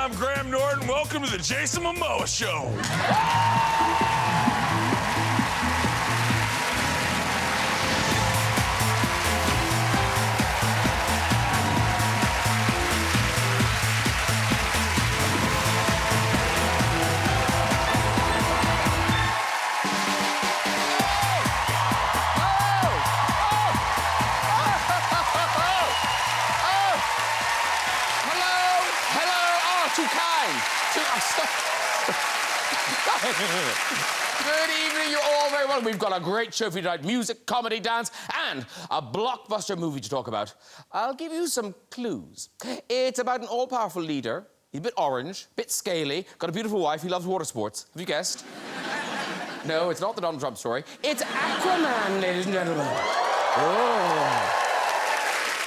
I'm Graham Norton. Welcome to the Jason Momoa Show. Good evening, you're all very welcome. We've got a great show for you tonight. Music, comedy, dance, and a blockbuster movie to talk about. I'll give you some clues. It's about an all-powerful leader. He's a bit orange, a bit scaly, got a beautiful wife, he loves water sports. Have you guessed? No, it's not the Donald Trump story. It's Aquaman, ladies and gentlemen. Oh.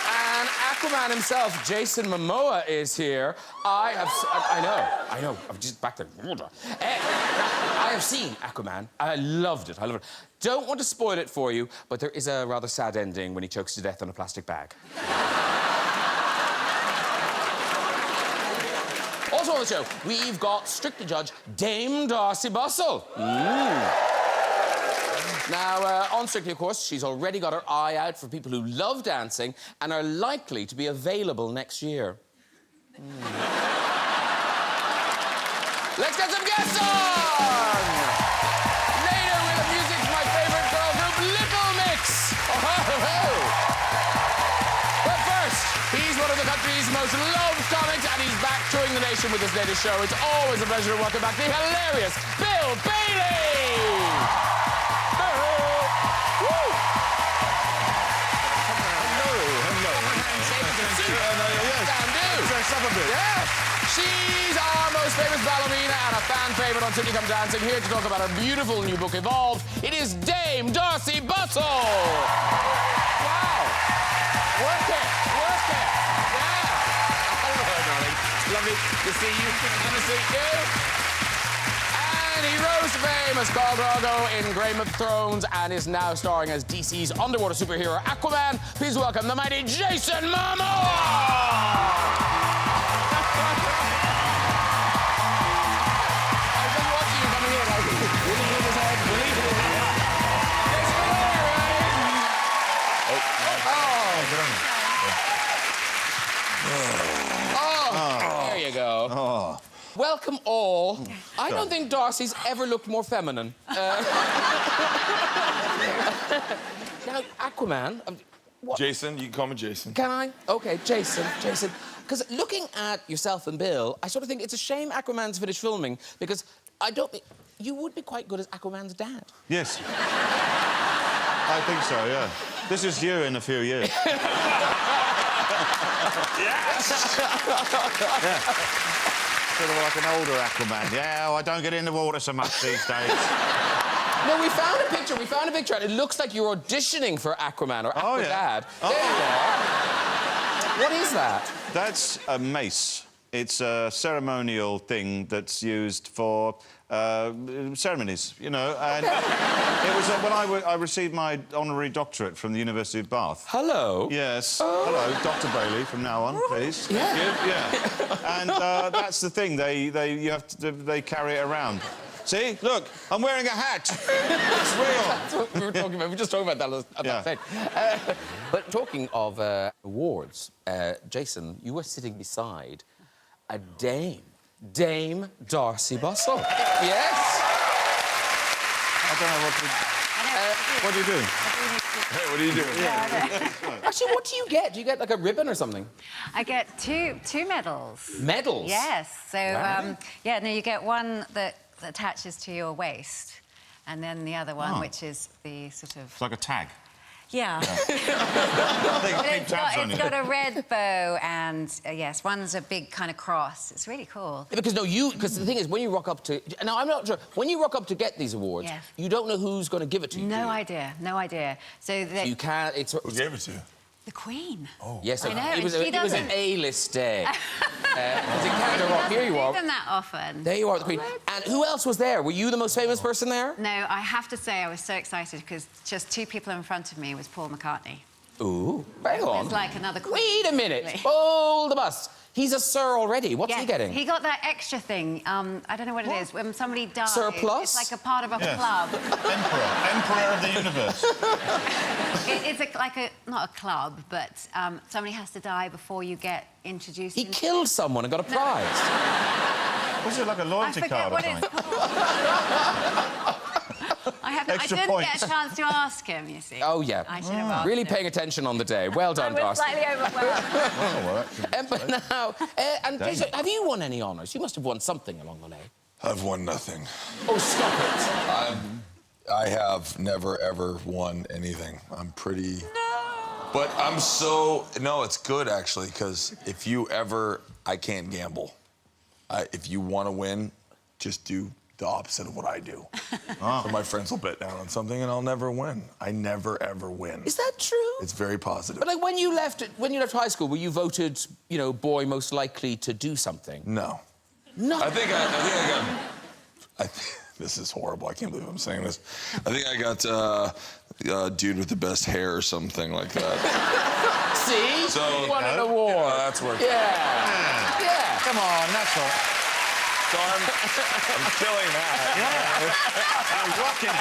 And Aquaman himself, Jason Momoa, is here. I know. I'm just back there. I have seen Aquaman. I loved it. Don't want to spoil it for you, but there is a rather sad ending when he chokes to death on a plastic bag. Also on the show, we've got Strictly Judge Dame Darcey Bussell. Now, on Strictly, of course, she's already got her eye out for people who love dancing and are likely to be available next year. Let's get some guests on! Later, we'll have music from my favourite girl group, Little Mix. But first, he's one of the country's most loved comics, and he's back touring the nation with his latest show. It's always a pleasure to welcome back the hilarious Bill Bailey! She's our most famous ballerina and a fan favourite on Sydney Come Dancing, here to talk about her beautiful new book, Evolved. It is Dame Darcey Bussell! Wow! Work it! Yeah! Hello, darling. Lovely to see you. Good to see you. And he rose to fame as Khal Drogo in Game of Thrones and is now starring as DC's underwater superhero Aquaman. Please welcome the mighty Jason Momoa! There you go. Oh. Welcome all. I don't think Darcey's ever looked more feminine. Now, Aquaman... Jason, you can call me Jason. Can I? OK, Jason. Because looking at yourself and Bill, I sort of think it's a shame Aquaman's finished filming, because I don't think... You would be quite good as Aquaman's dad. Yes. I think so, yeah. This is you in a few years. Yes! Yeah. Sort of like an older Aquaman. Yeah, I don't get in the water so much these days. No, we found a picture, and it looks like you're auditioning for Aquaman or Aquadad. Oh. There you are. What is that? That's a mace. It's a ceremonial thing that's used for ceremonies, you know. And it was when I received my honorary doctorate from the University of Bath. Hello. Yes. Hello, Dr. Bailey. From now on, please. Yeah. Yeah. And that's the thing. They carry it around. See, look, I'm wearing a hat. It's real. That's what we were talking about. We were just talking about that thing. But talking of awards, Jason, you were sitting beside a Dame Darcey Bussell. Yes. I don't know what to... what are you doing? Hey, what are you doing? Yeah. Actually, what do you get? Do you get, like, a ribbon or something? I get two medals. Medals? Yes. So, wow. yeah, no, you get one that attaches to your waist, and then the other one, which is the sort of... It's like a tag. Yeah. It's got a red bow and, yes, one's a big kind of cross. It's really cool. Yeah, because the thing is, when you rock up to... Now, I'm not sure. When you rock up to get these awards, you don't know who's going to give it to you. No idea. So you can't... Who gave it to you? The Queen. Oh. Yes, I know, it was an A-list day. Here you are. I do them that often. There you are, the Queen. And who else was there? Were you the most famous person there? No, I have to say I was so excited because just two people in front of me was Paul McCartney. Ooh, hang on. It's like another Queen. Wait a minute. Hold the bus. He's a sir already. What's he getting? He got that extra thing. I don't know what it is. When somebody dies, Surplus? it's like a part of a club. Emperor of the universe. It's not a club, but somebody has to die before you get introduced. He killed someone and got a prize. Was it like a I loyalty forget card or what it's something? called. I Extra didn't points. get a chance to ask him, you see. Oh, yeah. I should have asked Really him. paying attention on the day. Well I done, was Darcey. slightly overwhelmed. Oh, well, that's... But now, and Jason, have you won any honours? You must have won something along the way. I've won nothing. Oh, stop it. I have never, ever won anything. I'm pretty... But I'm so... No, it's good, actually, because if you ever... I can't gamble. If you want to win, just do the opposite of what I do. So my friends will bet down on something and I'll never win. I never, ever win. Is that true? It's very positive. But, like, when you left high school, were you voted, you know, boy most likely to do something? No. No. I think I got... this is horrible. I can't believe I'm saying this. I think I got dude with the best hair or something like that. See? So, you won an award. Yeah, that's where... Yeah. Come on, that's all. So I'm killing that. You're rocking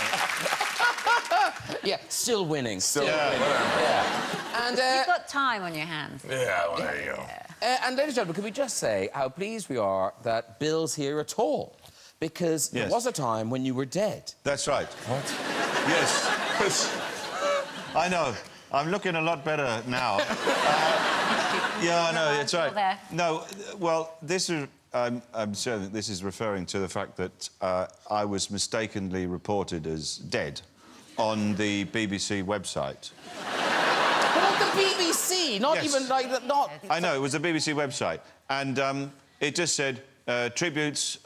it. Yeah, still winning. Still winning. winning. Yeah. And, You've got time on your hands. Yeah, well, there you go. and ladies and gentlemen, can we just say how pleased we are that Bill's here at all? Because there was a time when you were dead. That's right. What? Yes. I know. I'm looking a lot better now. Yeah, I know, it's right. There. No, well, this is... I'm sure that this is referring to the fact that I was mistakenly reported as dead on the BBC website. What, the BBC? Not Yes. even, like, not... I know, it was a BBC website. And it just said, tributes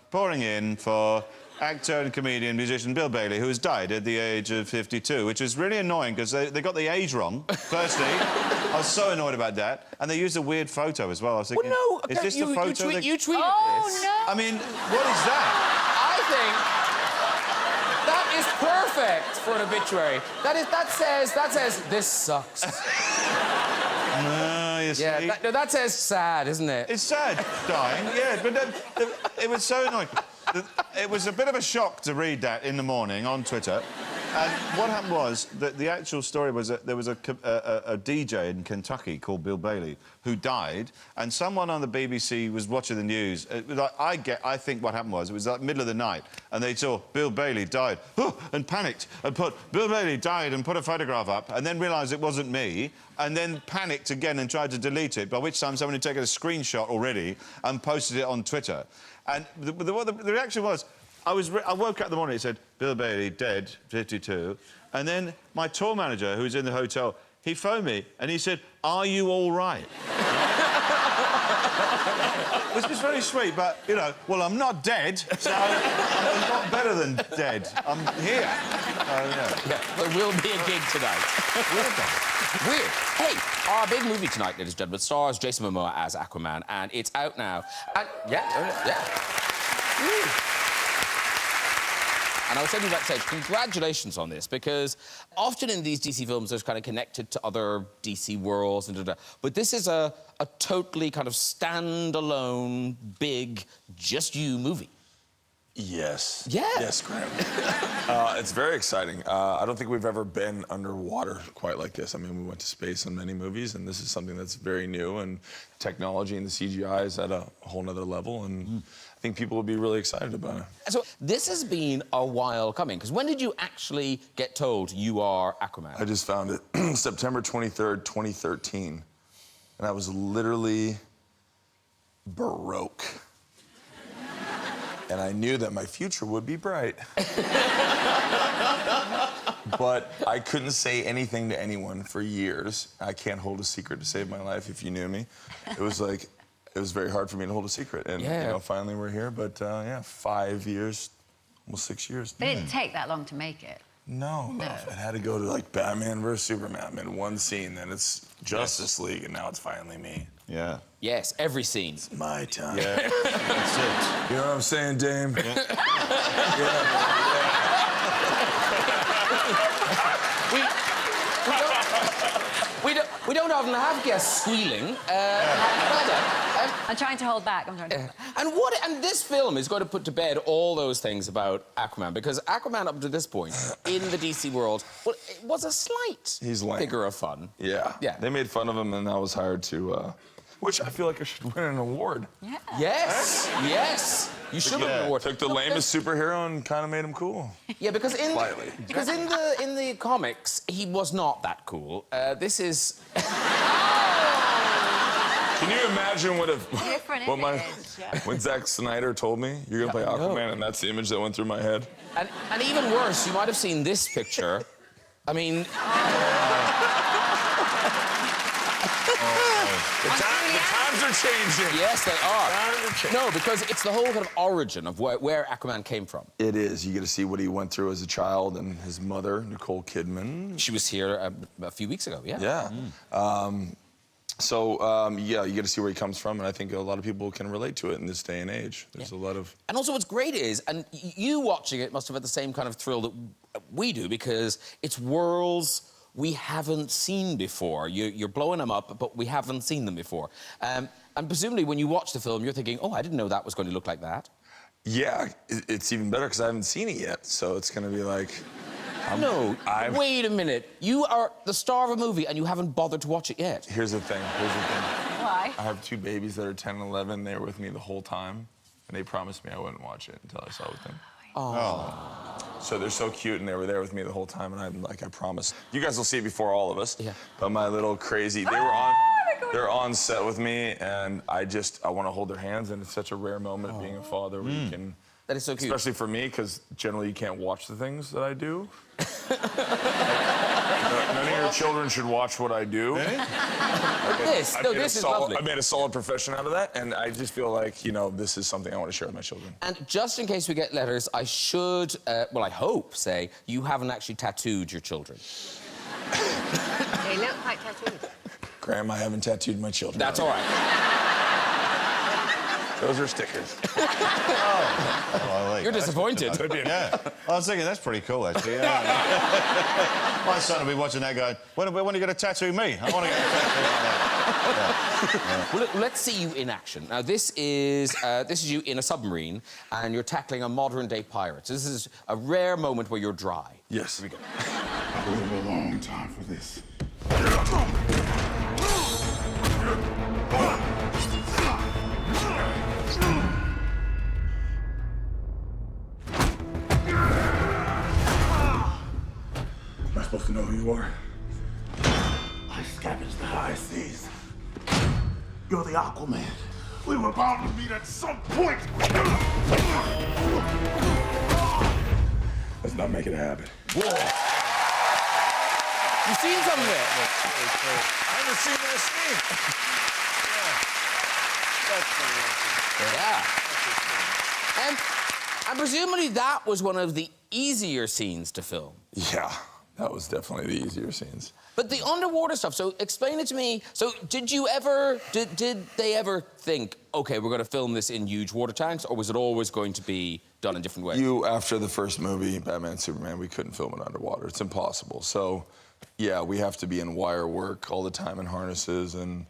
pouring in for actor and comedian, musician Bill Bailey, who has died at the age of 52, which is really annoying because they got the age wrong, firstly. I was so annoyed about that. And they used a weird photo as well. I was thinking, Well, no, is this the photo? you tweeted Oh, this. no! I mean, what is that? I think that is perfect for an obituary. That says this sucks. No, you see. Yeah, that says sad, isn't it? It's sad, dying, yeah, but it was so annoying. It was a bit of a shock to read that in the morning on Twitter. And what happened was that the actual story was that there was a DJ in Kentucky called Bill Bailey who died, and someone on the BBC was watching the news. I think what happened was it was like middle of the night, and they saw Bill Bailey died, and panicked and put Bill Bailey died and put a photograph up, and then realised it wasn't me, and then panicked again and tried to delete it. By which time someone had taken a screenshot already and posted it on Twitter. And the reaction was, I woke up in the morning, it said, Bill Bailey, dead, 52. And then my tour manager, who was in the hotel, he phoned me and he said, are you all right? Which was very sweet, but, you know, well, I'm not dead, so I'm a lot better than dead. I'm here. Yeah, there will be a gig tonight. Weird. Hey, our big movie tonight, ladies and gentlemen, stars Jason Momoa as Aquaman, and it's out now. And yeah. And I was saying to you backstage, congratulations on this, because often in these DC films, there's kind of connected to other DC worlds, and but this is a totally kind of standalone, big, just you movie. Yes. Yeah. Yes, Graham. It's very exciting. I don't think we've ever been underwater quite like this. I mean, we went to space in many movies, and this is something that's very new, and technology and the CGI is at a whole nother level, and I think people will be really excited about it. So this has been a while coming, because when did you actually get told you are Aquaman? I just found it September 23rd, 2013, and I was literally broke. And I knew that my future would be bright. But I couldn't say anything to anyone for years. I can't hold a secret to save my life if you knew me. It was like, it was very hard for me to hold a secret. And, you know, finally we're here. But, yeah, 5 years, almost 6 years. But it didn't take that long to make it. No. It had to go to, like, Batman versus Superman in one scene. Then it's Justice League, and now it's finally me. Yeah. Yes, every scene. It's my time. Yeah, that's it. You know what I'm saying, Dame? Yeah. We don't don't often have guests squealing. Well done. I'm trying to hold back. And this film is going to put to bed all those things about Aquaman, because Aquaman, up to this point, in the DC world, well, it was a slight figure of fun. Yeah. They made fun of him, and I was hired to... which I feel like I should win an award. Yeah. Yes, yes. You should win an award. Took the lamest superhero and kind of made him cool. Yeah, because in Slightly. because in the comics he was not that cool. This is. Can you imagine when Zack Snyder told me you're gonna play Aquaman, and that's the image that went through my head? And even worse, you might have seen this picture. I mean. The times are changing. Yes, they are. No, because it's the whole kind of origin of where Aquaman came from. It is. You get to see what he went through as a child, and his mother, Nicole Kidman. She was here a few weeks ago, yeah. Yeah. Yeah, you get to see where he comes from, and I think a lot of people can relate to it in this day and age. There's a lot of... And also what's great is, and you watching it must have had the same kind of thrill that we do, because it's worlds we haven't seen before. You're blowing them up, but we haven't seen them before. And presumably when you watch the film, you're thinking, oh, I didn't know that was going to look like that. Yeah, it's even better because I haven't seen it yet, so it's going to be like... Wait a minute. You are the star of a movie and you haven't bothered to watch it yet. Here's the thing. Why? I have 2 babies that are 10 and 11. They were with me the whole time, and they promised me I wouldn't watch it until I saw it with them. Oh. So they're so cute, and they were there with me the whole time, and I'm like, I promise. You guys will see it before all of us. Yeah. But my little crazy, they're on set with me, and I want to hold their hands, and it's such a rare moment being a father where you can... That is so cute. Especially for me, because generally you can't watch the things that I do. None of your children should watch what I do. This is lovely. I made a solid profession out of that, and I just feel like, you know, this is something I want to share with my children. And just in case we get letters, I should, well, I hope, say, you haven't actually tattooed your children. They look quite tattooed. Graham, I haven't tattooed my children. That's all right. Those are stickers. I like You're that. disappointed. Yeah. I was thinking, that's pretty cool, actually. Yeah. My son will be watching that going, when are you going to tattoo me? I want to get a tattoo like that. Well, look, let's see you in action. Now, this is you in a submarine, and you're tackling a modern-day pirate. So this is a rare moment where you're dry. Yes. Here we go. I've waited a long time for this. Am I supposed to know who you are? I scavenged the high seas. You're the Aquaman. We were bound to meet at some point. Let's not make it a habit. Whoa. You seen something there? I haven't seen that scene. Yeah. And presumably that was one of the easier scenes to film. Yeah, that was definitely the easier scenes. But the underwater stuff, so explain it to me. So did they ever think, okay, we're going to film this in huge water tanks, or was it always going to be done in different ways? After the first movie, Batman and Superman, we couldn't film it underwater. It's impossible. So, yeah, we have to be in wire work all the time in harnesses, and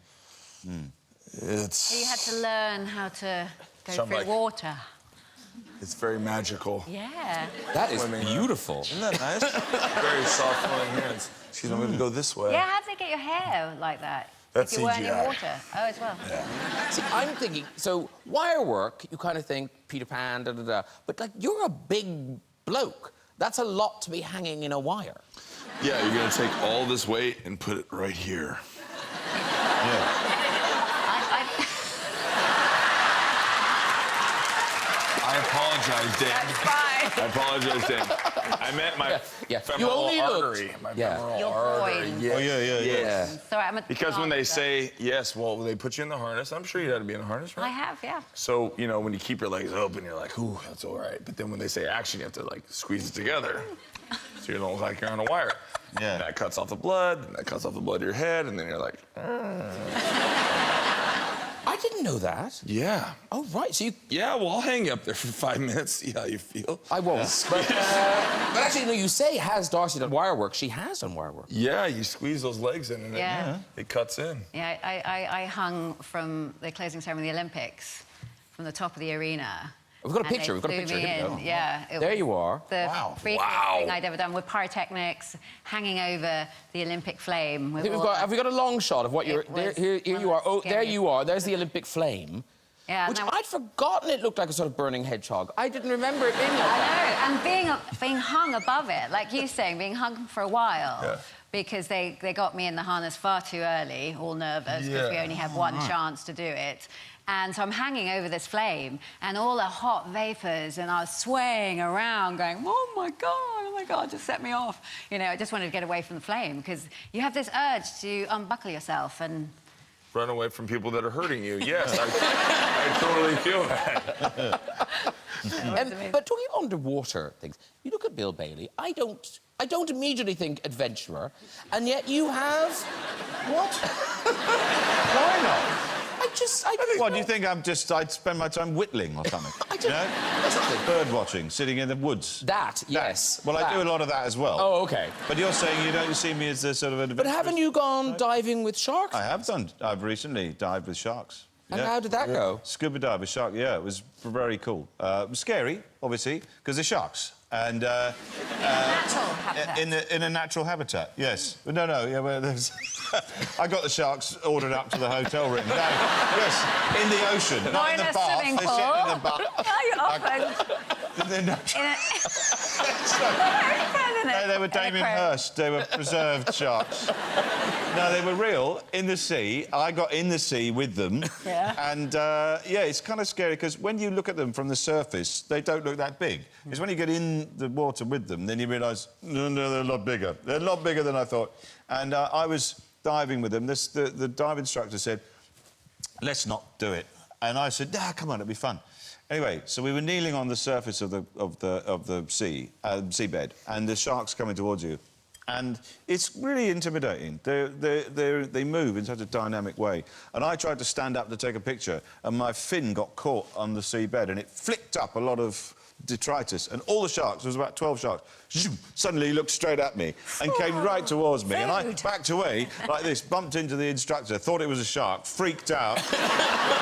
it's... So you had to learn how to go through water. It's very magical. Yeah. That is beautiful. Isn't that nice? Very soft flowing hands. Excuse me, I'm going to go this way. Yeah, how did they get your hair like that? That's if you weren't in CGI. water. Oh, as well. Yeah. See, I'm thinking, so wire work, you kind of think Peter Pan, da-da-da. But, like, you're a big bloke. That's a lot to be hanging in a wire. Yeah, you're going to take all this weight and put it right here. Yeah. I apologize, Dan. That's fine. I apologize, Dan. I meant my femoral artery. My femoral artery. groin. Yeah. Oh, yeah. Sorry, Because when they say, yes, well, they put you in the harness. I'm sure you had to be in a harness, right? I have, yeah. So, you know, when you keep your legs open, you're like, ooh, that's all right. But then when they say action, you have to, like, squeeze it together. So you don't look like you're on a wire. Yeah. And that cuts off the blood, and that cuts off the blood to your head, and then you're like, I I didn't know that. Yeah. Oh, right, so you... Yeah, well, I'll hang you up there for 5 minutes, see how you feel. I won't. But actually, no, you say, has Darcey done wire work? She has done wire work. Yeah, you squeeze those legs in and Yeah. it cuts in. Yeah, I hung from the closing ceremony of the Olympics, from the top of the arena. We've got a And picture, they we've got a flew picture. me Here we in. go. Yeah. There you are. The freakiest Wow. thing I'd ever done with pyrotechnics, hanging over the Olympic flame. With all Have we got a long shot of what you're... There, here you are. Oh, there you are. There's the Olympic flame. Yeah, Which and I'd forgotten it looked like a sort of burning hedgehog. I didn't remember it being like that. I know, and being hung above it, like you saying, being hung for a while. Yeah. Because they got me in the harness far too early, all nervous, because we Yeah. only had one chance to do it. And so I'm hanging over this flame, and all the hot vapours, and I was swaying around, going, oh my God, just set me off. You know, I just wanted to get away from the flame, because you have this urge to unbuckle yourself and... Run away from people that are hurting you. Yes, I totally feel that. But talking underwater things, you look at Bill Bailey. I don't immediately think adventurer, and yet you have what? Why not? What, do you think I'd spend my time whittling or something? You know? Bird watching, sitting in the woods. That, yes. Well, I do a lot of that as well. Oh, OK. But you're saying you don't see me as a sort of adventurous... But haven't you gone diving with sharks? I have done. I've recently dived with sharks. And how did that go? Scuba dive with shark, yeah, it was very cool. It was scary, obviously, because they're sharks. And natural habitat. in a natural habitat, yes. No, yeah, well, there's... I got the sharks ordered up to the hotel room. No, yes, in the ocean, not in the bath. Swimming They're pool. sitting in the bath. No, you're They're natural. often... No, they were Damien Hirst. They were preserved sharks. No, they were real, in the sea. I got in the sea with them. Yeah. And, yeah, it's kind of scary, because when you look at them from the surface, they don't look that big. It's when you get in the water with them, then you realise, no, they're a lot bigger. They're a lot bigger than I thought. And I was diving with them. The dive instructor said, let's not do it. And I said, nah, come on, it'll be fun. Anyway, so we were kneeling on the surface of the seabed, and the sharks coming towards you, and it's really intimidating. They move in such a dynamic way, and I tried to stand up to take a picture, and my fin got caught on the seabed, and it flicked up a lot of detritus, and all the sharks, there was about 12 sharks, suddenly looked straight at me and came right towards me, and I backed away like this, bumped into the instructor, thought it was a shark, freaked out,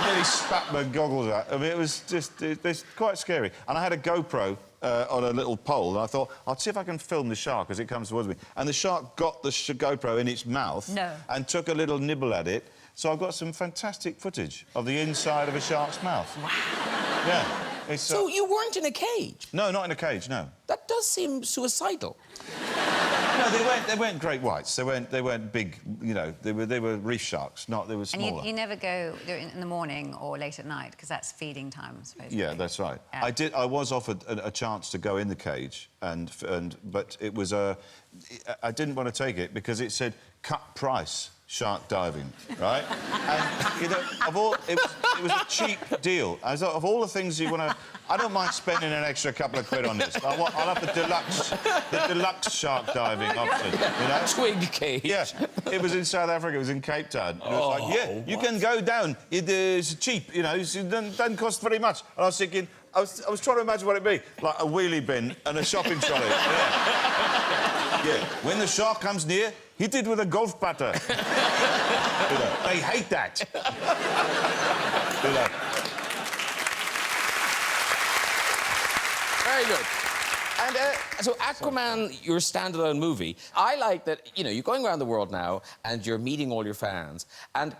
nearly spat my goggles out. I mean, it was just it's quite scary. And I had a GoPro on a little pole, and I thought, I'll see if I can film the shark as it comes towards me. And the shark got the GoPro in its mouth and took a little nibble at it, so I've got some fantastic footage of the inside of a shark's mouth. Wow. Yeah. So you weren't in a cage? No, not in a cage, no. That does seem suicidal. No, they weren't great whites. They weren't big, you know, they were reef sharks, they were smaller. And you never go in the morning or late at night, because that's feeding time, supposedly. Yeah, that's right. Yeah. I was offered a chance to go in the cage, but it was I didn't want to take it because it said cut price shark diving, right? And you know, it was a cheap deal. I thought, of all the things you want to, I don't mind spending an extra couple of quid on this. But I'll have the deluxe shark diving option. You know? Twig cage. Yeah, it was in South Africa. It was in Cape Town. And it was like, yeah, you can go down. It's cheap. You know, it doesn't cost very much. And I was thinking, I was trying to imagine what it'd be, like a wheelie bin and a shopping trolley. Yeah. When the shark comes near, hit it with a golf putter. You know, they hate that. You know. Very good. And so Aquaman, your standalone movie, I like that, you know, you're going around the world now and you're meeting all your fans, and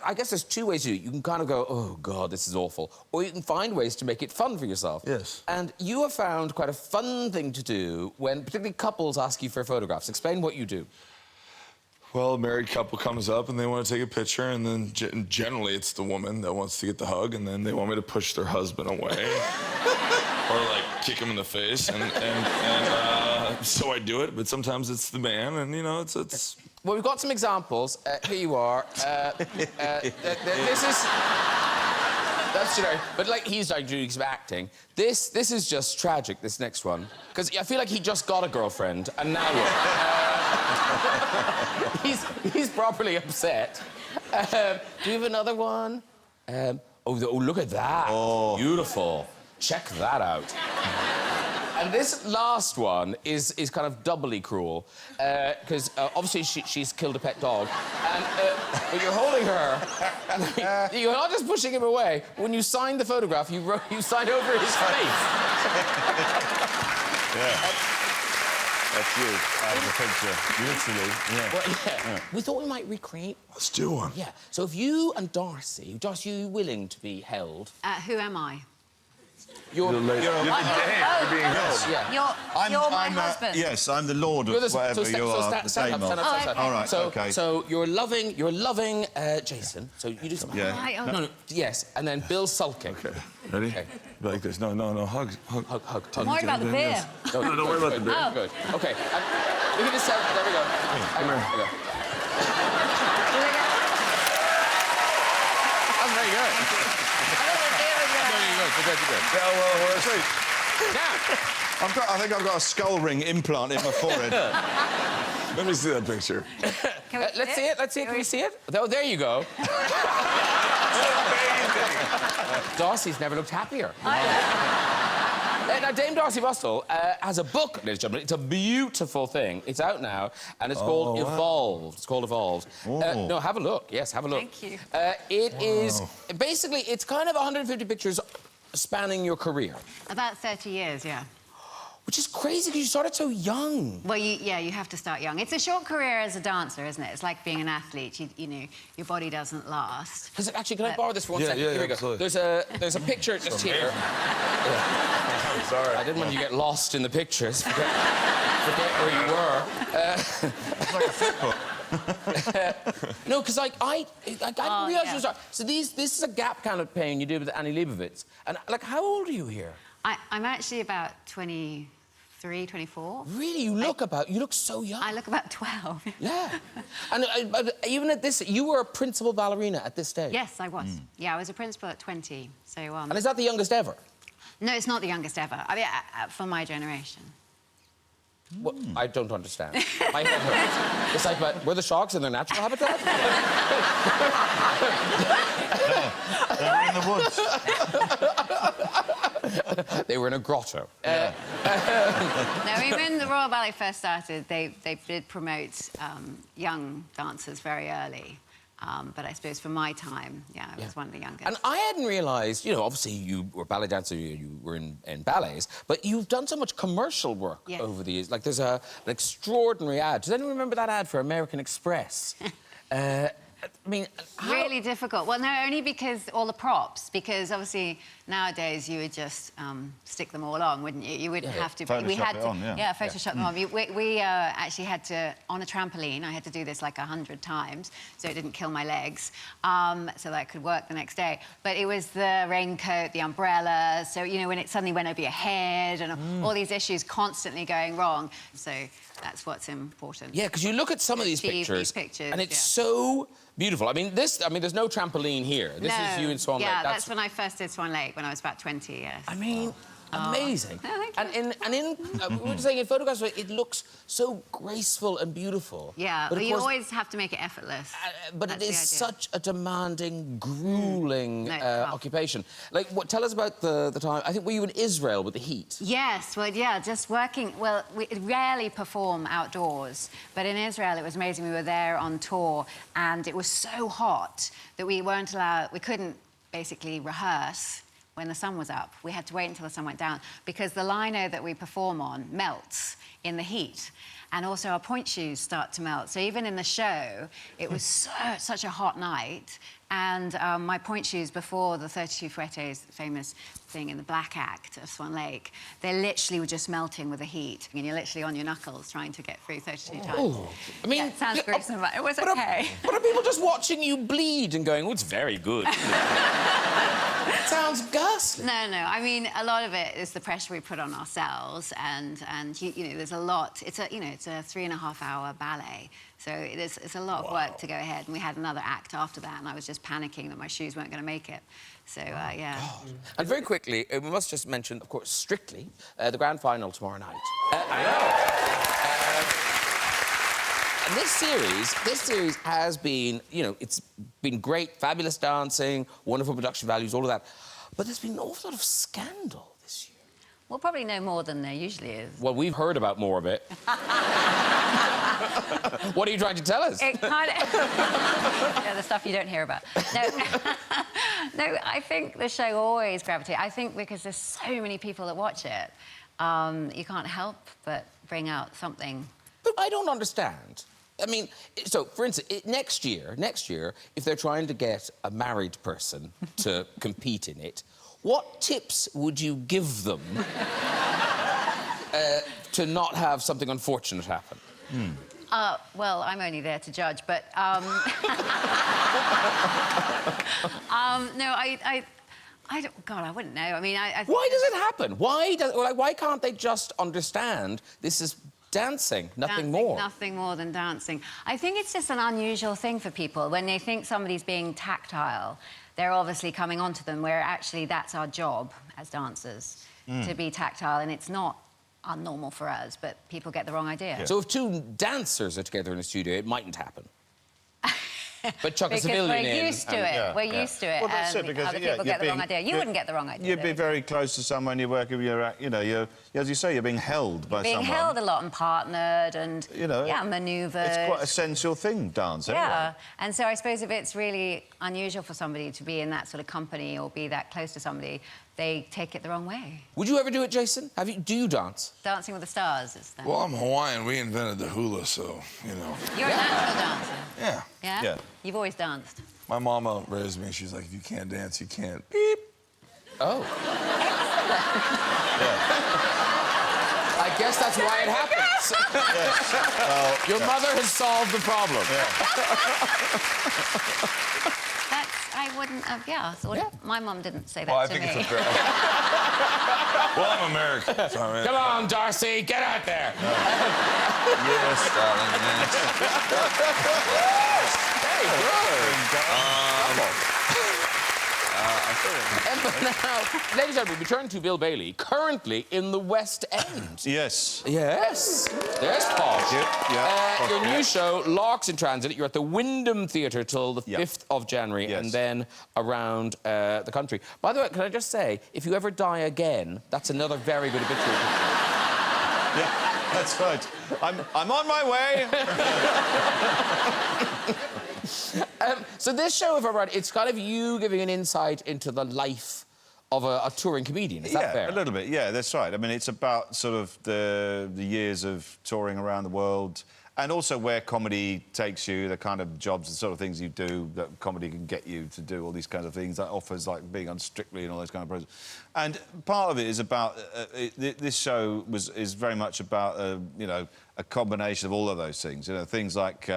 I guess there's two ways to do it. You can kind of go, oh, God, this is awful. Or you can find ways to make it fun for yourself. Yes. And you have found quite a fun thing to do when particularly couples ask you for photographs. Explain what you do. Well, a married couple comes up and they want to take a picture, and then generally it's the woman that wants to get the hug, and then they want me to push their husband away. Or, like, kick him in the face, and so I do it, but sometimes it's the man, and, you know, it's... Well, we've got some examples. Here you are. This is... That's generic. But, like, he's like doing some acting. This is just tragic, this next one. Because I feel like he just got a girlfriend, and now what? He's properly upset. Do you have another one? Oh, look at that. Oh. Beautiful. Check that out. And this last one is kind of doubly cruel, because obviously she's killed a pet dog, and but you're holding her, and you're not just pushing him away. When you signed the photograph, you signed over his face. That's you, out of the picture. Literally, yeah. Well, yeah. We thought we might recreate. Let's do one. Yeah. So if you and Darcey, are you willing to be held? Who am I? You're You're being held. Yeah. You're my husband. Yes, I'm the lord of whatever you are. Stand up. All right, okay. So you're loving Jason. So you do something. Yeah. Right, No, yes, and then Bill sulking. Okay. Ready? Okay. Like this. No. Hug. Hug. I'm worried about the beer. No, don't worry about the beer. Oh. Good. Okay. Look at this. There we go. Come here. There we go. That's very good. You're good. Yeah, well, sweet. Now, I think I've got a skull ring implant in my forehead. Let me see that picture. let's see it. Can we see it? Oh, there you go. Darcey's never looked happier. Now, Dame Darcey Russell has a book, ladies and gentlemen. It's a beautiful thing. It's out now, and it's called Evolved. It's called Evolved. No, have a look. Yes, have a look. Thank you. It is... Basically, it's kind of 150 pictures spanning your career. About 30 years, yeah. Which is crazy, because you started so young. Well, you have to start young. It's a short career as a dancer, isn't it? It's like being an athlete. You know, your body doesn't last. Because actually, can I borrow this for 1 second? Yeah, Here we go. absolutely. There's a picture just here. Sorry. I didn't want you to get lost in the pictures. Forget where you were. It's like a flipbook. No, because I didn't realise you were... So this is a gap kind of pain you did with Annie Leibovitz. And, like, how old are you here? I'm actually about 23, 24. Really? You look so young. I look about 12. Yeah. And even at this... You were a principal ballerina at this stage? Yes, I was. Yeah, I was a principal at 20. So, And is that the youngest ever? No, it's not the youngest ever. I mean, for my generation. Well, I don't understand. My head hurts. It's like, but were the sharks in their natural habitat? They're in the woods. They were in a grotto. No, I mean, when the Royal Ballet first started, they did promote young dancers very early. But I suppose for my time, I was one of the youngest. And I hadn't realised, you know, obviously you were a ballet dancer, you were in ballets, but you've done so much commercial work over the years. Like, there's an extraordinary ad. Does anyone remember that ad for American Express? I mean, Really difficult. Well, no, only because all the props. Because obviously nowadays you would just stick them all on, wouldn't you? You wouldn't have to. Photoshop we had it to. on, Photoshop them on. We actually had to on a trampoline. I had to do this like 100 times, so it didn't kill my legs, so that I could work the next day. But it was the raincoat, the umbrella. So you know, when it suddenly went over your head, and all these issues constantly going wrong. So that's what's important. Yeah, because you look at some of these pictures, and it's so beautiful. I mean, there's no trampoline here. This is you in Swan Lake. Yeah, that's when I first did Swan Lake, when I was about 20, yes. I mean, amazing. Oh, thank you. And in we were saying in photographs, it looks so graceful and beautiful. Yeah, but you always have to make it effortless. But it is such a demanding, grueling occupation. Like, tell us about the time. I think were you in Israel with the heat? Yes, well, yeah, just working. Well, we rarely perform outdoors, but in Israel it was amazing. We were there on tour, and it was so hot that we weren't allowed. We couldn't basically rehearse when the sun was up. We had to wait until the sun went down because the lino that we perform on melts in the heat. And also our point shoes start to melt. So even in the show, it was such a hot night. And my point shoes before the 32 Fuetes, famous thing in the Black Act of Swan Lake, they literally were just melting with the heat. And you're literally on your knuckles trying to get through 32 times. Oh, I mean... It sounds gruesome, but it was okay. But are people just watching you bleed and going, oh, it's very good? It sounds ghastly. No, I mean, a lot of it is the pressure we put on ourselves, and you know, there's a lot. It's a 3.5-hour ballet, so it's a lot of work to go ahead. And we had another act after that, and I was just panicking that my shoes weren't going to make it. So yeah. And very quickly, we must just mention, of course, Strictly, the grand final tomorrow night. I know. And this series has been, you know, it's been great, fabulous dancing, wonderful production values, all of that. But there's been an awful lot of scandal this year. We'll probably know more than there usually is. Well, we've heard about more of it. What are you trying to tell us? It kind of... yeah, the stuff you don't hear about. No, no, I think the show always gravitates. I think because there's so many people that watch it, you can't help but bring out something. But I don't understand. I mean, so, for instance, next year, if they're trying to get a married person to compete in it, what tips would you give them to not have something unfortunate happen? Well, I'm only there to judge, but... no, I don't... God, I wouldn't know. I mean, Why does it happen? Why can't they just understand this is dancing, nothing more? Nothing more than dancing. I think it's just an unusual thing for people. When they think somebody's being tactile, they're obviously coming onto them, where actually that's our job as dancers, to be tactile, and it's not unnormal for us, but people get the wrong idea. Yeah. So if two dancers are together in a studio, it mightn't happen. But chuck a because civilian we're in. used to it. Yeah, We're used to it. Well, that's and it, because, other people get the wrong idea. You wouldn't get the wrong idea. You'd be very close to someone you're working with. You're, as you say, you're being held by someone. Being held a lot and partnered and, yeah, manoeuvred. It's quite an essential thing, dance, anyway. Yeah, and so I suppose if it's really unusual for somebody to be in that sort of company or be that close to somebody, they take it the wrong way. Would you ever do it, Jason? Do you dance? Dancing with the Stars is that. Well, I'm Hawaiian. We invented the hula, so, you know. You're a natural dancer. Yeah. Yeah? Yeah. You've always danced. My mama raised me. She's like, if you can't dance, you can't beep. Oh. I guess that's why it happens. Yes. Well, Your mother has solved the problem. I wouldn't have, my mum didn't say that Well, I to think me. it's a fair... Well, I'm American, so I mean... Come on, Darcey, get out there. Yes, darling, yes. Hey, good. Now, ladies and gentlemen, we turn to Bill Bailey, currently in the West End. Yes. Yes. There's Paul. Yeah. Your new show, Larks in Transit, you're at the Wyndham Theatre till the 5th of January, Yes. and then around the country. By the way, can I just say, if you ever die again, that's another very good obituary. Yeah, that's right. I'm on my way. So this show, if I'm right, it's kind of you giving an insight into the life of a touring comedian. Is that fair? A little bit. Yeah, that's right. I mean, it's about sort of the years of touring around the world, and also where comedy takes you, the kind of jobs, the sort of things you do that comedy can get you to do, all these kinds of things, that offers, like being on Strictly and all those kind of processes. And part of it is about... this show is very much about, you know, a combination of all of those things. You know, things like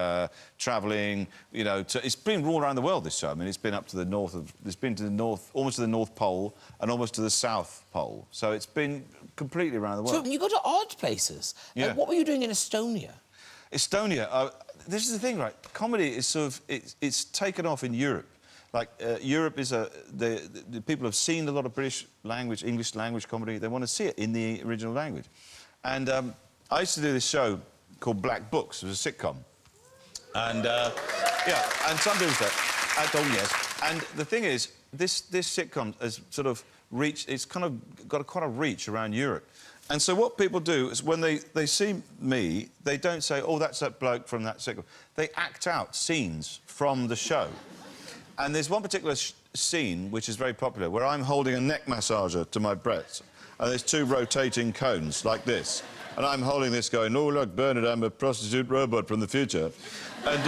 travelling, you know... it's been all around the world, this show. I mean, it's been up to the north of... It's been to the north, almost to the North Pole and almost to the South Pole. So it's been completely around the world. So you go to odd places. Yeah. What were you doing in Estonia? Estonia, this is the thing, right? Comedy is sort of... It's taken off in Europe. Like, Europe is the people have seen a lot of British language, English language comedy. They want to see it in the original language. And I used to do this show called Black Books. It was a sitcom. And, yeah, and some do that. Yes. And the thing is, this sitcom has sort of reached... It's kind of got quite a reach around Europe. And so what people do is when they see me, they don't say, oh, that's that bloke from that sitcom. They act out scenes from the show. And there's one particular scene which is very popular where I'm holding a neck massager to my breast and there's two rotating cones like this. And I'm holding this going, oh, look, Bernard, I'm a prostitute robot from the future. And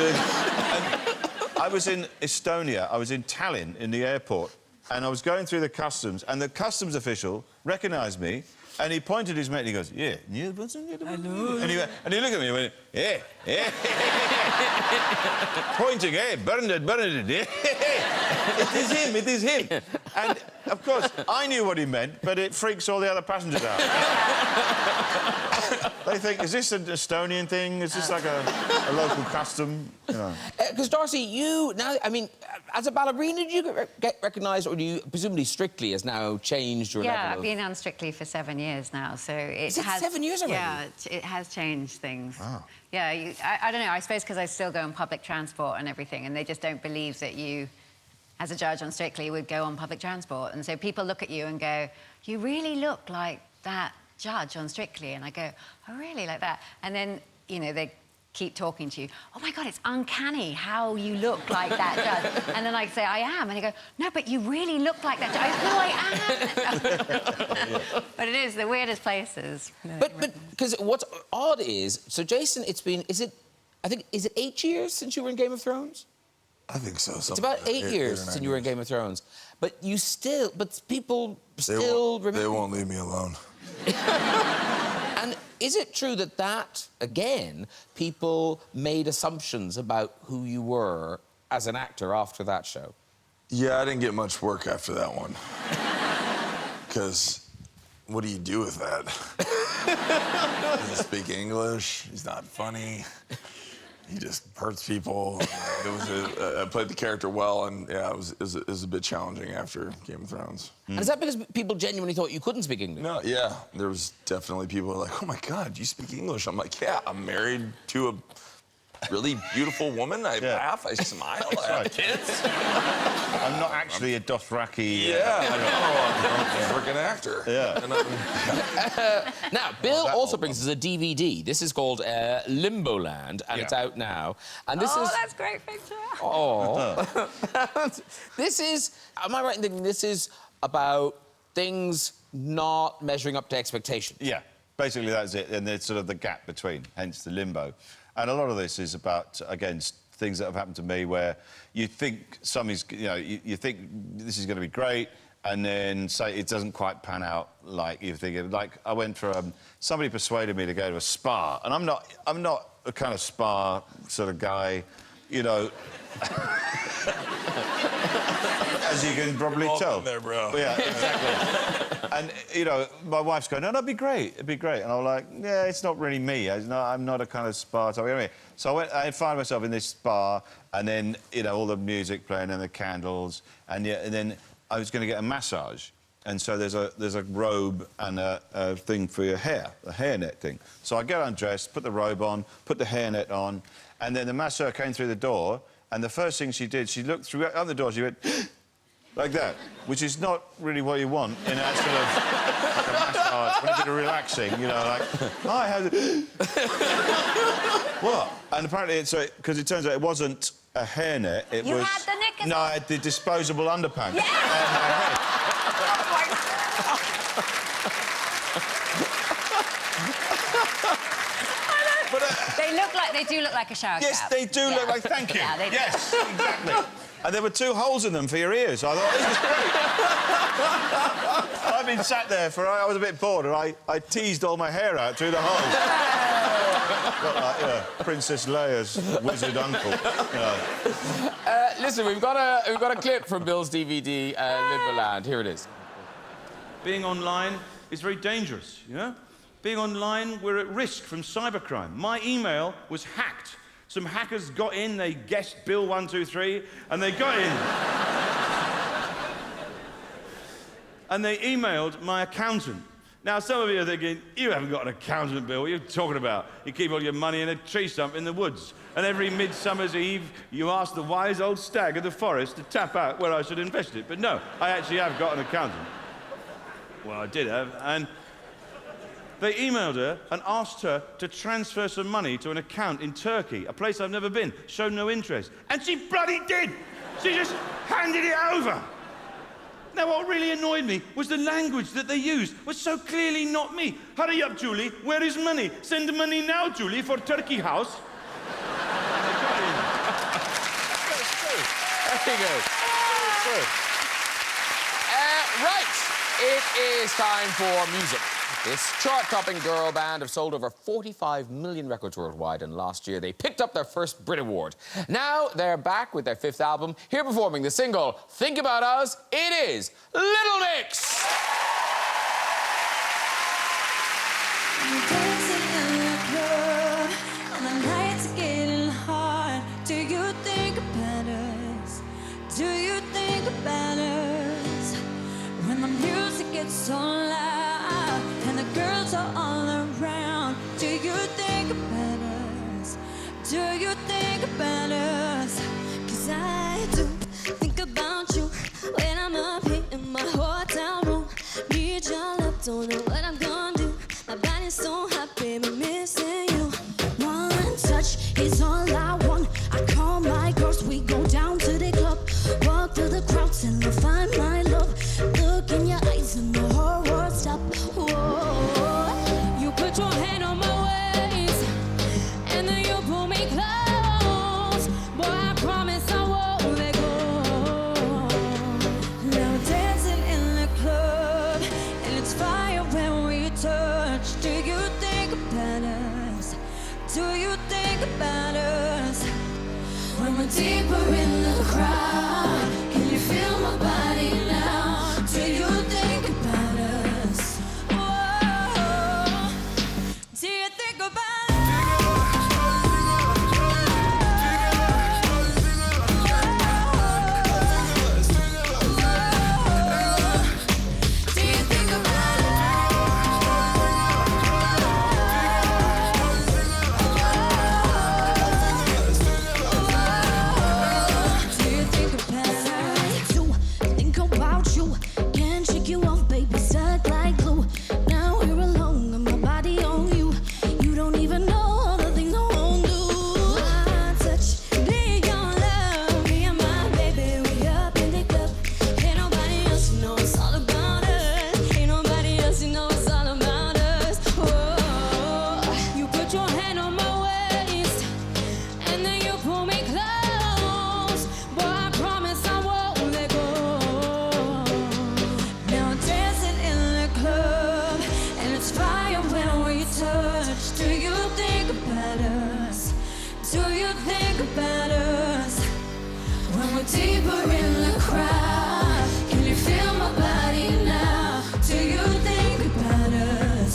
I was in Estonia, I was in Tallinn in the airport, and I was going through the customs, and the customs official recognised me, and he pointed his mate and he goes, yeah. Hello. And he looked at me and went, yeah. Pointing, hey, Bernard, yeah. It is him, it is him. And, of course, I knew what he meant, but it freaks all the other passengers out. They think, is this an Estonian thing? Is this like a local custom? You know. Because, Darcey, you now, I mean, as a ballerina, did you get recognised, or do you, presumably Strictly has now changed your level Yeah, of... I've been on Strictly for 7 years now, so it Is it has... 7 years already? Yeah, it has changed things. Wow. Yeah, I don't know, I suppose because I still go on public transport and everything, and they just don't believe that you, as a judge on Strictly, would go on public transport. And so people look at you and go, you really look like that judge on Strictly. And I go, oh, really, like that? And then, you know, they keep talking to you. Oh, my God, it's uncanny how you look like that judge. And then I say, I am. And they go, no, but you really look like that judge. I go, no, I am. But it is the weirdest places. But, because what's odd is, so, Jason, it's been, is it 8 years since you were in Game of Thrones? I think so. It's about 8 years since you were in Game of Thrones. But you still... But people still remember... They won't leave me alone. And is it true that, again, people made assumptions about who you were as an actor after that show? Yeah, I didn't get much work after that one. Because what do you do with that? He doesn't speak English. He's not funny. He just hurts people. I played the character well, and yeah, it was a bit challenging after Game of Thrones. And is that because people genuinely thought you couldn't speak English? No, yeah, there was definitely people who were like, "Oh my God, you speak English?" I'm like, "Yeah, I'm married to a really beautiful woman. I laugh, I smile, I have kids." I'm not actually a Dothraki... Yeah, I know. I'm a freaking actor. Yeah. And Now, Bill also brings us a DVD. This is called Limboland, and it's out now. And this is... that's a great picture. Oh. This is... Am I right in thinking this is about things not measuring up to expectations? Yeah, basically that's it, and there's sort of the gap between, hence the limbo. And a lot of this is about, again, things that have happened to me where you think something's, you know, you think this is going to be great, and then say it doesn't quite pan out like you're thinking. Like I went for somebody persuaded me to go to a spa, and I'm not a kind of spa sort of guy, you know. As you can probably tell. there, bro. Yeah, exactly. And, you know, my wife's going, no, that'd be great, it'd be great. And I'm like, yeah, it's not really me. I'm not a kind of spa type. Anyway, so I find myself in this spa, and then, you know, all the music playing and the candles, and then I was going to get a massage. And so there's a robe and a thing for your hair, a hairnet thing. So I get undressed, put the robe on, put the hairnet on, and then the masseur came through the door, and the first thing she did, she looked through out the door, she went like that, which is not really what you want in a sort of like a massage, when a bit of relaxing, you know, like, hi, how's it? What? And apparently, because it turns out it wasn't a hairnet, it was... You had the knickers No, on? I had the disposable underpants. Yeah! on my head. But, They do look like a shower yes, cap. they do look like... Thank you. Yeah, they do. Yes, exactly. And there were 2 holes in them for your ears. I thought, this is great. I've been sat there I was a bit bored, and I teased all my hair out through the holes. Got like, Princess Leia's wizard uncle. You know. Listen, we've got a clip from Bill's DVD, Limboland. Here it is. Being online is very dangerous, you know? Being online, we're at risk from cybercrime. My email was hacked. Some hackers got in, they guessed Bill 123, and they got in. And they emailed my accountant. Now, some of you are thinking, you haven't got an accountant, Bill. What are you talking about? You keep all your money in a tree stump in the woods. And every midsummer's eve, you ask the wise old stag of the forest to tap out where I should invest it. But no, I actually have got an accountant. Well, I did have, and they emailed her and asked her to transfer some money to an account in Turkey, a place I've never been, showed no interest. And she bloody did! She just handed it over! Now, what really annoyed me was the language that they used was so clearly not me. Hurry up, Julie. Where is money? Send the money now, Julie, for Turkey House. Very good. Right. It is time for music. This chart-topping girl band have sold over 45 million records worldwide, and last year they picked up their first Brit Award. Now they're back with their 5th album. Here performing the single Think About Us, it is Little Mix. Dancing in the club, and the nights are getting hard. Do you think about us? Do you think about us? When the music gets so loud and the girls are all around, do you think about us? Do you think about us? 'Cause I do think about you when I'm up here in my hotel room. Need your love, don't know what I'm gonna do. My body's so hot, baby, missing you. One touch is all I want. I call my girls, we go down to the club. Walk through the crowd till I find my love. Look in your eyes and the whole world stop. Whoa. You put your hand on my waist, and then you pull me close. Boy, I promise I won't let go. Now dancing in the club, and it's fire when we touch. Do you think about us? Do you think about us? When we're deeper in the crowd, can you feel my body now? Do you think about us? Whoa. Do you think about us? Do you think about Do you think about I do think about you. Can't shake you off, baby, stuck like glue. Now we're alone, and my body on you. You don't even know all the things I won't do. One touch, be your love. Me and my baby, we up in the club. Ain't nobody else who knows it's all about us. Ain't nobody else who knows it's all about us. Whoa. You put your hand on my waist, and then you pull me close. Boy, I promise I won't let go. Now dancing in the club, and it's fire when we touch. Do you think about us? Do you think about us? When we're deeper in the crowd, can you feel my body now? Do you think about us?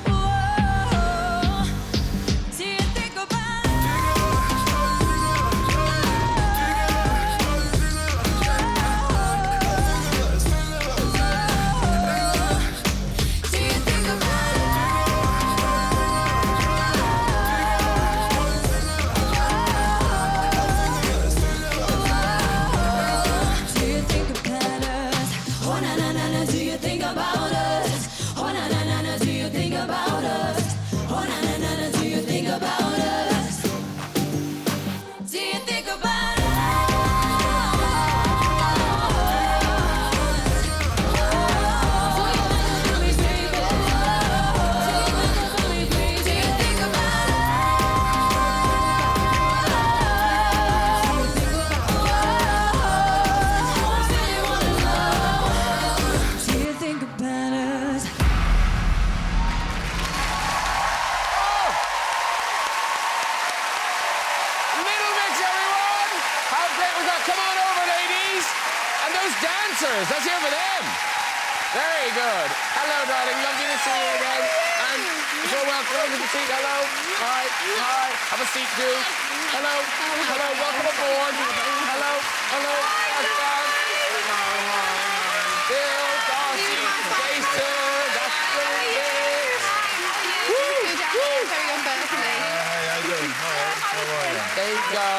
Whoa. Do you think about Do you think about Do you think about us? Oh na na na na, do you think about us? Oh na na na na, do you think about us? Oh na na na na, do you think about us? Do you think about Do you think about us? Little Mix, everyone! How great was that? Come on over, ladies! And those dancers, let's hear for them. Very good. Hello, darling. Lovely to see you again. And so welcome to the seat. Hello. Hi. Hi. Have a seat, too. Hello. Hello. Welcome aboard. Hello. Hello. Bill, Darcey, Jason, that's Little Mix. There you go.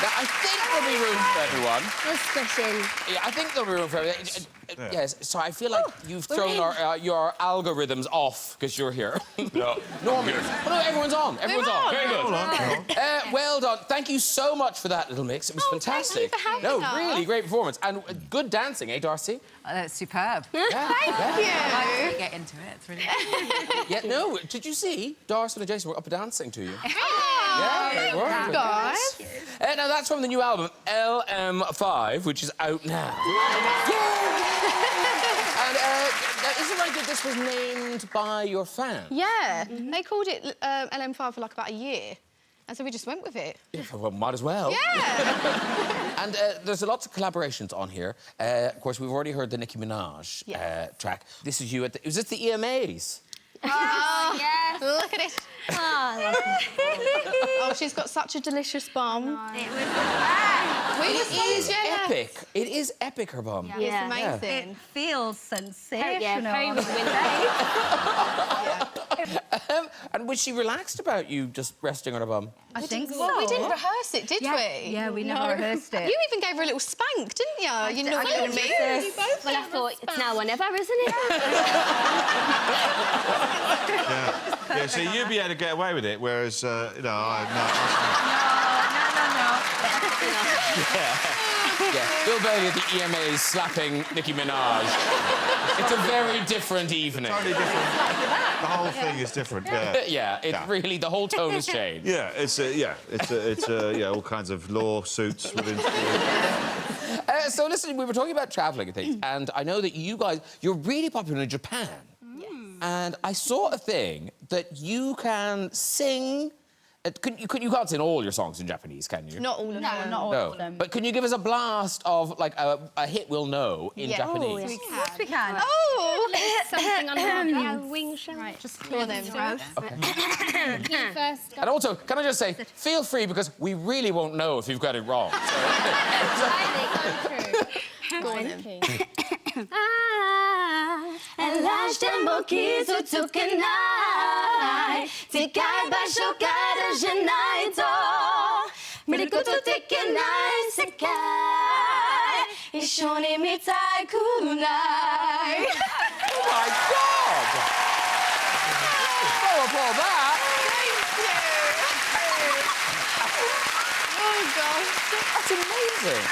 Now, I think there'll be room for everyone. Discussion. Yeah, I think there'll be room for everything. Yes, so I feel like you've thrown your algorithms off because you're here. No. Normally. Oh, no, everyone's on. Everyone's on. Very good. Well done. Thank you so much for that, Little Mix. It was fantastic. thank you for having No, us. really great performance. And good dancing, eh, Darcey? Oh, that's superb. Thank you. Get into it. It's really good. Yeah, no, did you see? Darcey and Jason were up dancing to you. Oh, Yeah, they were. guys. Now, that's from the new album, LM5, which is out now. And is it right that this this was named by your fans? Yeah, they called it LM5 for like about a year. And so we just went with it. Yeah, well, might as well. Yeah! And there's lots of collaborations on here. Of course, we've already heard the Nicki Minaj track. This is you at the... Was it the EMAs? Oh, yes. Look at it. Oh, she's got such a delicious bum. It was It is epic. It is epic, her bum. It's amazing. It feels sensational. Yeah, Faye was And was she relaxed about you just resting on her bum? I think so. Well, we didn't rehearse it, did we? Yeah, we never rehearsed it. You even gave her a little spank, didn't you? You know I what I did. mean? Well, I thought it's now or never, isn't it? Yeah, so you'd be able to get away with it, whereas, no. Yeah, Bill Bailey at the EMAs slapping Nicki Minaj. It's a very different evening. Totally different. The whole thing is different, yeah. Yeah, really, the whole tone has changed. Yeah, it's all kinds of lawsuits within. So listen, we were talking about travelling and things, and I know that you guys, you're really popular in Japan. Yes. And I saw a thing that you can sing... you can't sing all your songs in Japanese, can you? Not all of them. Not all of them. But can you give us a blast of, like, a hit we'll know in Japanese? Oh, Of course we can. Oh! Something on her wing shell. Right, just clear them. You first. And also, can I just say, feel free, because we really won't know if you've got it wrong. Go on then. 話しても傷つけない近い場所からじゃないと見ることできない世界一緒に見たくない Oh my God! Oh, Paul, that! Oh, gosh. That's amazing.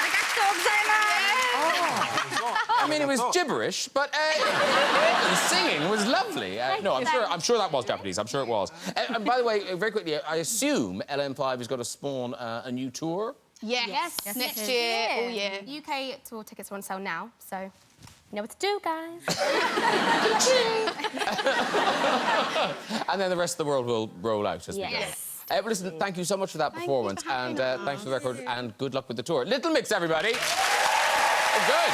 I mean, it was gibberish, but the singing was lovely. No, I'm sure that was Japanese. I'm sure it was. And by the way, very quickly, I assume LM5 is going to spawn a new tour. Yes. Next year, all year. UK tour tickets are on sale now, so you know what to do, guys. And then the rest of the world will roll out as we go. Well, listen, thank you so much for that performance, and thanks for the record, and good luck with the tour. Little Mix, everybody. Oh, good.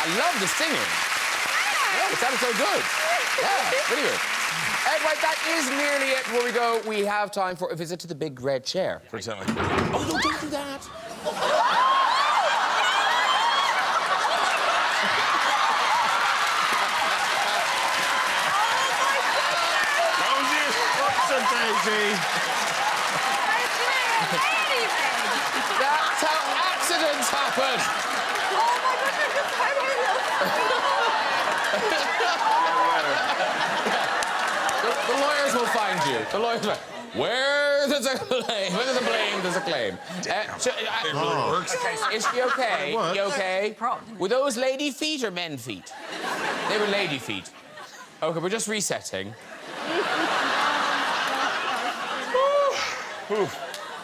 I love the singing. Yeah, it sounded so good. Yeah, really good. Right, that is nearly it. Before we go, we have time for a visit to the big red chair. Pretend like... Oh, no, don't do that. That's how accidents happen. The lawyers will find you. The lawyers will... Where there's a claim, where there's a blame, there's a claim. It really works. Is she okay? You okay? Were those lady feet or men feet? They were lady feet. Okay, we're just resetting.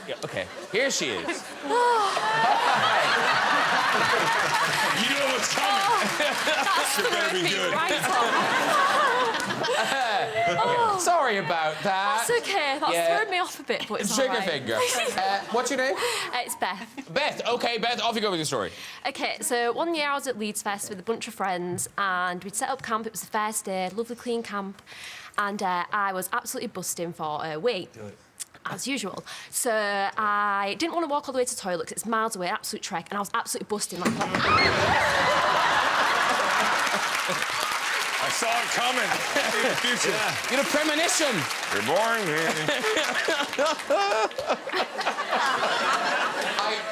Yeah, okay, here she is. You know what's coming. It's gonna be good. Sorry about that. It's okay. That's thrown me off a bit, but it's Trigger all right. finger. What's your name? It's Beth. Beth. Okay, Beth, off you go with your story. Okay, so one year I was at Leeds Fest with a bunch of friends and we'd set up camp. It was the first day, lovely clean camp. And I was absolutely busting for a wee. As usual. So I didn't want to walk all the way to the toilet because it's miles away, absolute trek, and I was absolutely busting like I saw it coming. In the future. You had a premonition. You're boring, man.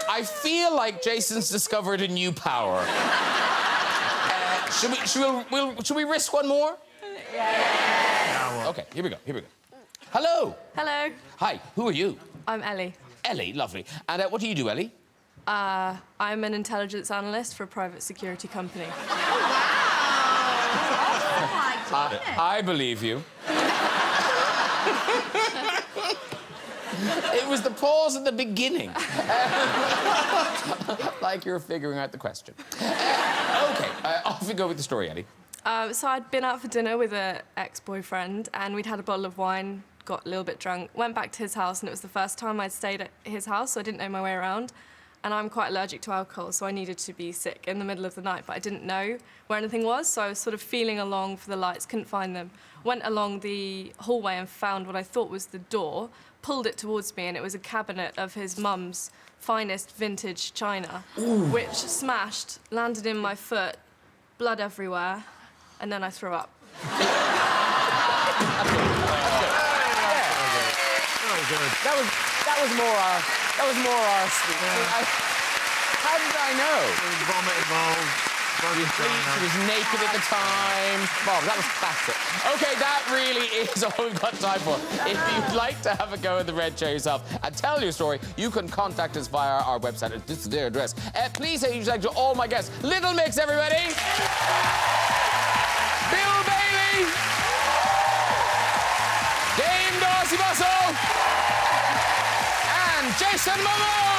I feel like Jason's discovered a new power. Should we risk one more? Yeah. Okay, here we go. Hello. Hello, Hi, who are you? I'm Ellie. Ellie, lovely. And what do you do, Ellie? I'm an intelligence analyst for a private security company. I believe you. It was the pause at the beginning. Like you're figuring out the question. Okay, off we go with the story, Ellie. So I'd been out for dinner with an ex-boyfriend, and we'd had a bottle of wine, got a little bit drunk, went back to his house, and it was the first time I'd stayed at his house, so I didn't know my way around. And I'm quite allergic to alcohol, so I needed to be sick in the middle of the night, but I didn't know where anything was, so I was sort of feeling along for the lights, couldn't find them. Went along the hallway and found what I thought was the door, pulled it towards me, and it was a cabinet of his mum's finest vintage china, which smashed, landed in my foot, blood everywhere, and then I threw up. That was more our speech. How did I know? There was vomit involved. She was naked at the time. Bob, that was classic. OK, that really is all we've got time for. If you'd like to have a go at the Red Chair yourself and tell your story, you can contact us via our website. This is their address. Please say thank you to all my guests. Little Mix, everybody. Bill Bailey. Dame Darcey Bussell. And Jason Momoa.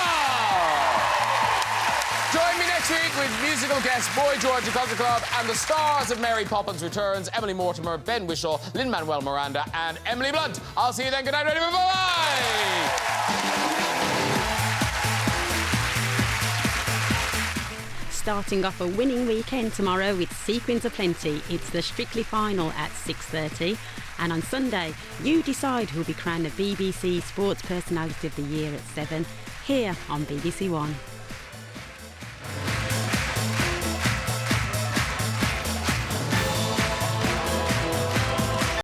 Join me next week with musical guests Boy George at Culture Club and the stars of Mary Poppins Returns, Emily Mortimer, Ben Whishaw, Lin-Manuel Miranda and Emily Blunt. I'll see you then. Good night, ready, bye-bye! Starting off a winning weekend tomorrow with Sequins Aplenty. It's the Strictly final at 6:30. And on Sunday, you decide who'll be crowned the BBC Sports Personality of the Year at 7, here on BBC One.